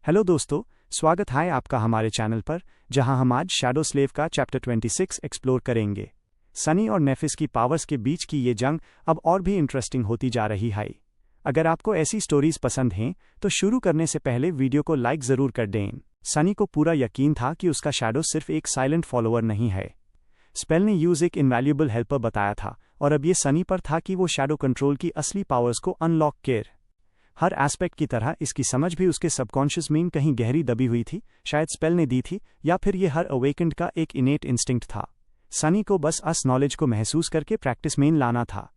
Hello दोस्तों, स्वागत है आपका हमारे चैनल पर, जहां हम आज शैडो स्लेव का चैप्टर 26 एक्सप्लोर करेंगे। सनी और नेफिस की पावर्स के बीच की ये जंग अब और भी इंटरेस्टिंग होती जा रही है। अगर आपको ऐसी स्टोरीज पसंद हैं तो शुरू करने से पहले वीडियो को लाइक ज़रूर कर दें। सनी को पूरा यकीन था कि उसका शैडो सिर्फ एक साइलेंट फॉलोअर नहीं है। स्पेल ने यूज़ एक इनवैल्यूएबल हेल्पर बताया था और अब ये सनी पर था कि वो शैडो कंट्रोल की असली पावर्स को अनलॉक कर। हर एस्पेक्ट की तरह इसकी समझ भी उसके सबकॉन्शियस में कहीं गहरी दबी हुई थी। शायद स्पेल ने दी थी या फिर ये हर अवेकेंड का एक इनेट इंस्टिंक्ट था। सनी को बस अस नॉलेज को महसूस करके प्रैक्टिस में लाना था।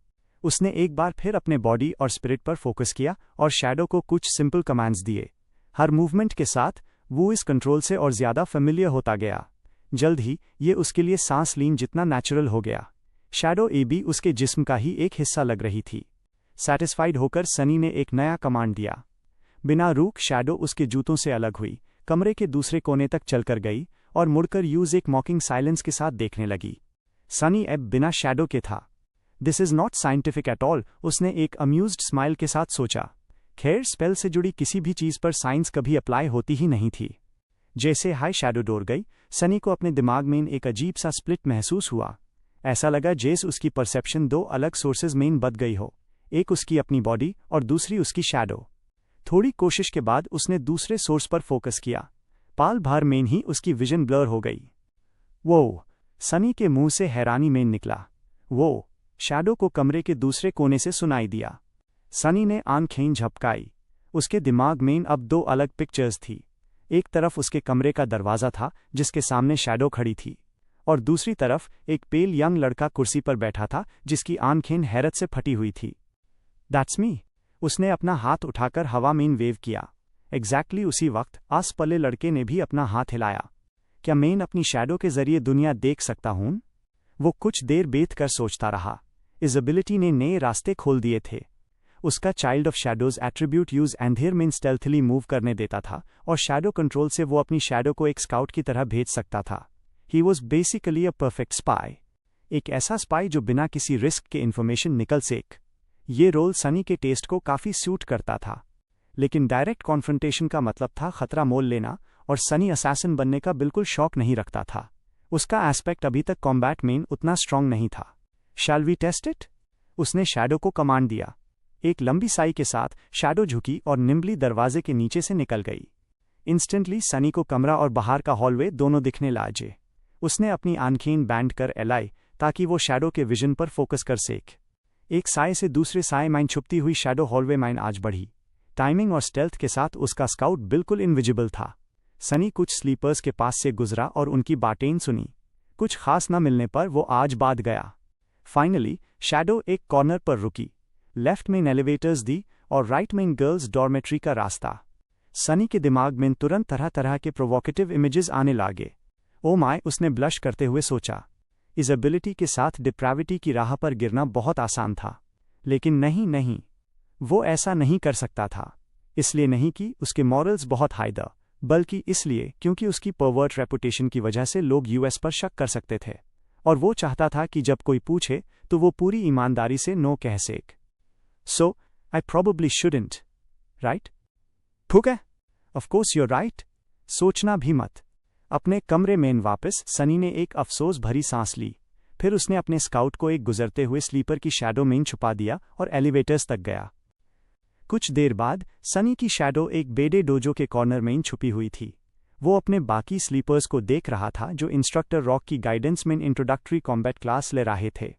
उसने एक बार फिर अपने बॉडी और स्पिरिट पर फोकस किया और शैडो को कुछ सिंपल कमांड्स दिए। हर मूवमेंट के साथ वो इस कंट्रोल से और ज़्यादा फेमिलियर होता गया। जल्द ही ये उसके लिए सांस लीन जितना नेचुरल हो गया। शैडो भी उसके जिस्म का ही एक हिस्सा लग रही थी। सैटिस्फाइड होकर सनी ने एक नया कमांड दिया। बिना रुक शैडो उसके जूतों से अलग हुई, कमरे के दूसरे कोने तक चलकर गई और मुड़कर यूज़ एक मॉकिंग साइलेंस के साथ देखने लगी। सनी अब बिना शैडो के था। This is not scientific at all, उसने एक अम्यूज्ड स्माइल के साथ सोचा। खैर, स्पेल से जुड़ी किसी भी चीज़ पर साइंस कभी अप्लाई होती ही नहीं थी। जैसे हाई शैडो डोर गई, सनी को अपने दिमाग में एक अजीब सा स्प्लिट महसूस हुआ। ऐसा लगा जैसे उसकी परसेप्शन दो अलग सोर्सेज में बद गई हो, एक उसकी अपनी बॉडी और दूसरी उसकी शैडो। थोड़ी कोशिश के बाद उसने दूसरे सोर्स पर फोकस किया। पाल भर में ही उसकी विजन ब्लर हो गई। वो, सनी के मुंह से हैरानी में निकला। वो शैडो को कमरे के दूसरे कोने से सुनाई दिया। सनी ने आंखें झपकाई। उसके दिमाग में अब दो अलग पिक्चर्स थी। एक तरफ उसके कमरे का दरवाज़ा था जिसके सामने शैडो खड़ी थी, और दूसरी तरफ एक पेल यंग लड़का कुर्सी पर बैठा था जिसकी आंखें हैरत से फटी हुई थी। दैट्स मी, उसने अपना हाथ उठाकर हवा में वेव किया। एग्जैक्टली उसी वक्त आस पले लड़के ने भी अपना हाथ हिलाया। क्या मैं अपनी शैडो के जरिए दुनिया देख सकता हूँ? वो कुछ देर बैठ कर सोचता रहा। इस एबिलिटी ने नए रास्ते खोल दिए थे। उसका child of shadows attribute use अंधेर में स्टेल्थली मूव करने देता था और शैडो कंट्रोल से वो अपनी शैडो को एक स्काउट की तरह भेज सकता था। He was basically a perfect spy, एक ऐसा स्पाई जो बिना किसी रिस्क के इन्फॉर्मेशन निकल सके। ये रोल सनी के टेस्ट को काफ़ी सूट करता था, लेकिन डायरेक्ट कॉन्फ्रंटेशन का मतलब था खतरा मोल लेना, और सनी असैसिन बनने का बिल्कुल शौक नहीं रखता था। उसका एस्पेक्ट अभी तक कॉम्बैट में उतना स्ट्रांग नहीं था। Shall we test it? उसने शैडो को कमांड दिया। एक लंबी साई के साथ शैडो झुकी और निम्बली दरवाजे के नीचे से निकल गई। इंस्टेंटली सनी को कमरा और बाहर का हॉलवे दोनों दिखने लाजे। उसने अपनी आंखें बैंड कर एलाई ताकि वो शैडो के विजन पर फोकस कर सके। एक साय से दूसरे साय माइन छुपती हुई शैडो हॉलवे माइन आज बढ़ी। टाइमिंग और स्टेल्थ के साथ उसका स्काउट बिल्कुल इनविजिबल था। सनी कुछ स्लीपर्स के पास से गुजरा और उनकी बातें सुनी। कुछ खास न मिलने पर वो आज बाद गया। फाइनली शैडो एक कॉर्नर पर रुकी। लेफ्ट में एलिवेटर्स दी और राइट में गर्ल्स डॉर्मेट्री का रास्ता। सनी के दिमाग में तुरंत तरह तरह के प्रोवोकेटिव इमेजेस आने लगे। ओ माय, उसने ब्लश करते हुए सोचा। इस एबिलिटी के साथ डिप्राविटी की राह पर गिरना बहुत आसान था, लेकिन नहीं, वो ऐसा नहीं कर सकता था। इसलिए नहीं कि उसके मॉरल्स बहुत हाई द, बल्कि इसलिए क्योंकि उसकी परवर्ट रेपुटेशन की वजह से लोग यूएस पर शक कर सकते थे, और वो चाहता था कि जब कोई पूछे तो वो पूरी ईमानदारी से नो कह सके। सो आई प्रोबेबली शुडंट, राइट? ठीक है, ऑफ कोर्स यूर राइट। सोचना भी मत। अपने कमरे में वापस सनी ने एक अफसोस भरी सांस ली। फिर उसने अपने स्काउट को एक गुजरते हुए स्लीपर की शैडो में छुपा दिया और एलिवेटर्स तक गया। कुछ देर बाद सनी की शैडो एक बेडे डोजो के कॉर्नर में छुपी हुई थी। वो अपने बाकी स्लीपर्स को देख रहा था जो इंस्ट्रक्टर रॉक की गाइडेंस में इंट्रोडक्टरी कॉम्बैट क्लास ले रहे थे।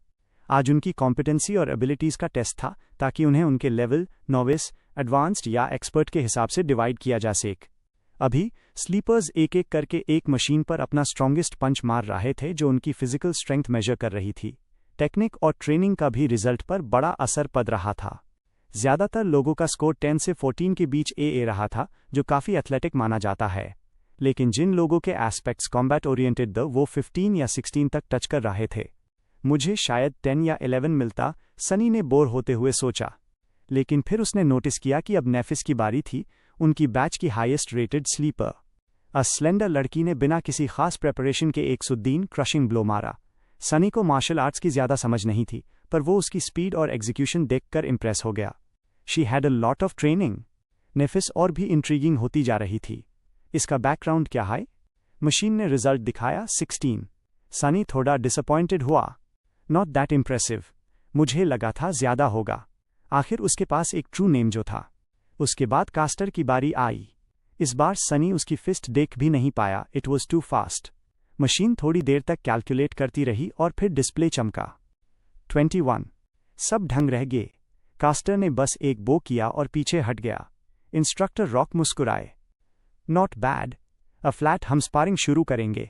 आज उनकी कॉम्पिटेंसी और एबिलिटीज़ का टेस्ट था ताकि उन्हें उनके लेवल, नोविस, एडवांस्ड या एक्सपर्ट के हिसाब से डिवाइड किया जा सके। अभी स्लीपर्स एक एक करके एक मशीन पर अपना स्ट्रॉन्गेस्ट पंच मार रहे थे जो उनकी फिजिकल स्ट्रेंथ मेजर कर रही थी। टेक्निक और ट्रेनिंग का भी रिजल्ट पर बड़ा असर पड़ रहा था। ज़्यादातर लोगों का स्कोर 10 से 14 के बीच ए रहा था, जो काफ़ी एथलेटिक माना जाता है। लेकिन जिन लोगों के एस्पेक्ट्स कॉम्बैट ओरिएंटेड द, वो 15 या 16 तक टच कर रहे थे। मुझे शायद 10 या 11 मिलता, सनी ने बोर होते हुए सोचा। लेकिन फिर उसने नोटिस किया कि अब नेफिस की बारी थी, उनकी बैच की हाईएस्ट रेटेड स्लीपर। अ स्लेंडर लड़की ने बिना किसी खास प्रेपरेशन के 103 क्रशिंग ब्लो मारा। सनी को मार्शल आर्ट्स की ज़्यादा समझ नहीं थी, पर वो उसकी स्पीड और एग्जीक्यूशन देखकर इम्प्रेस हो गया। She had a lot of training. नेफिस और भी इंट्रीगिंग होती जा रही थी। इसका बैकग्राउंड क्या है? मशीन ने रिजल्ट दिखाया 16। सनी थोड़ा डिसअपॉइंटेड हुआ। Not that impressive. मुझे लगा था ज्यादा होगा। आखिर उसके पास एक ट्रू नेम जो था। उसके बाद कास्टर की बारी आई। इस बार सनी उसकी फिस्ट देख भी नहीं पाया, it was too fast. Machine थोड़ी देर तक कैलकुलेट करती रही और फिर डिस्प्ले चमका 21। सब ढंग रह गए। कास्टर ने बस एक बो किया और पीछे हट गया। इंस्ट्रक्टर रॉक मुस्कुराए। Not bad. अ फ्लैट, हम स्पारिंग शुरू करेंगे।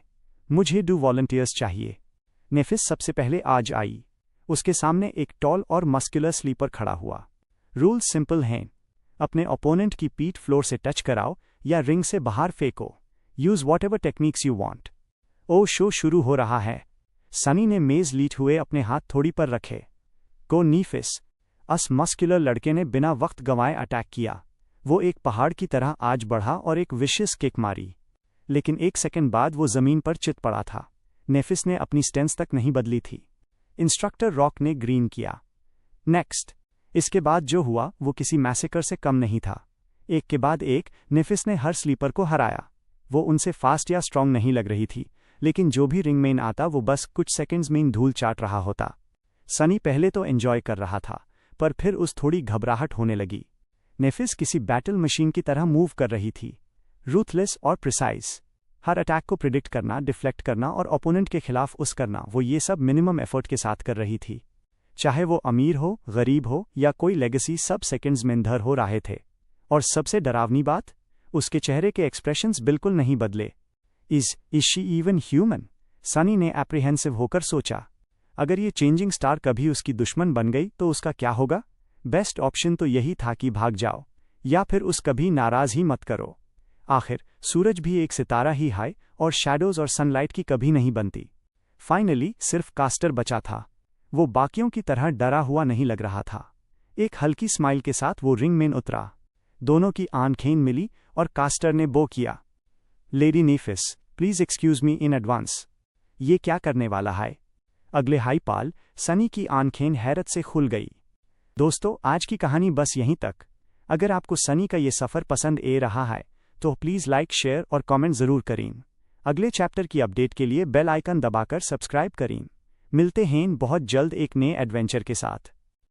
मुझे 2 वॉलंटियर्स चाहिए। नेफिस सबसे पहले आज आई। उसके सामने एक टॉल और मस्कुलर स्लीपर खड़ा हुआ। रूल्स सिंपल हैं। अपने ओपोनेंट की पीठ फ्लोर से टच कराओ या रिंग से बाहर फेंको। Use whatever techniques you want. Oh, show शुरू हो रहा है। सनी ने मेज लीट हुए अपने हाथ थोड़ी पर रखे। गो नीफिस। अस मस्कुलर लड़के ने बिना वक्त गंवाए अटैक किया। वो एक पहाड़ की तरह आज बढ़ा और एक विशियस किक मारी। लेकिन 1 सेकंड बाद वो जमीन पर चित पड़ा था। नेफिस ने अपनी स्टेंस तक नहीं बदली थी। इंस्ट्रक्टर रॉक ने ग्रीन किया। नेक्स्ट। इसके बाद जो हुआ वो किसी मैसेकर से कम नहीं था। एक के बाद एक नेफिस ने हर स्लीपर को हराया। वो उनसे फास्ट या स्ट्रांग नहीं लग रही थी, लेकिन जो भी रिंग मेन आता वो बस कुछ सेकंड्स में धूल चाट रहा होता। सनी पहले तो एंजॉय कर रहा था, पर फिर उस थोड़ी घबराहट होने लगी। नेफिस किसी बैटल मशीन की तरह मूव कर रही थी, रूथलेस और प्रिसाइज। हर अटैक को प्रिडिक्ट करना, डिफ्लेक्ट करना और ओपोनेंट के खिलाफ उस करना, वो ये सब मिनिमम एफर्ट के साथ कर रही थी। चाहे वो अमीर हो, गरीब हो या कोई लेगेसी, सब सेकंड्स में धर हो रहे थे। और सबसे डरावनी बात, उसके चेहरे के एक्सप्रेशंस बिल्कुल नहीं बदले। Is she even human? Sunny ने एप्रीहेंसिव होकर सोचा। अगर ये चेंजिंग स्टार कभी उसकी दुश्मन बन गई तो उसका क्या होगा? बेस्ट ऑप्शन तो यही था कि भाग जाओ, या फिर उस कभी नाराज ही मत करो। आखिर सूरज भी एक सितारा ही है और शैडोज और सनलाइट की कभी नहीं बनती। फाइनली सिर्फ कास्टर बचा था। वो बाकियों की तरह डरा हुआ नहीं लग रहा था। एक हल्की स्माइल के साथ वो रिंग में उतरा। दोनों की आंखें मिली और कास्टर ने बो किया। लेडी नेफिस, please excuse me in advance. ये क्या करने वाला है? अगले हाई पाल। सनी की आंखें हैरत से खुल गई। दोस्तों, आज की कहानी बस यहीं तक। अगर आपको सनी का ये सफ़र पसंद आ रहा है तो प्लीज़ लाइक, शेयर और कमेंट ज़रूर करें। अगले चैप्टर की अपडेट के लिए बेल आइकन दबाकर सब्सक्राइब करें। मिलते हैं बहुत जल्द एक नए एडवेंचर के साथ।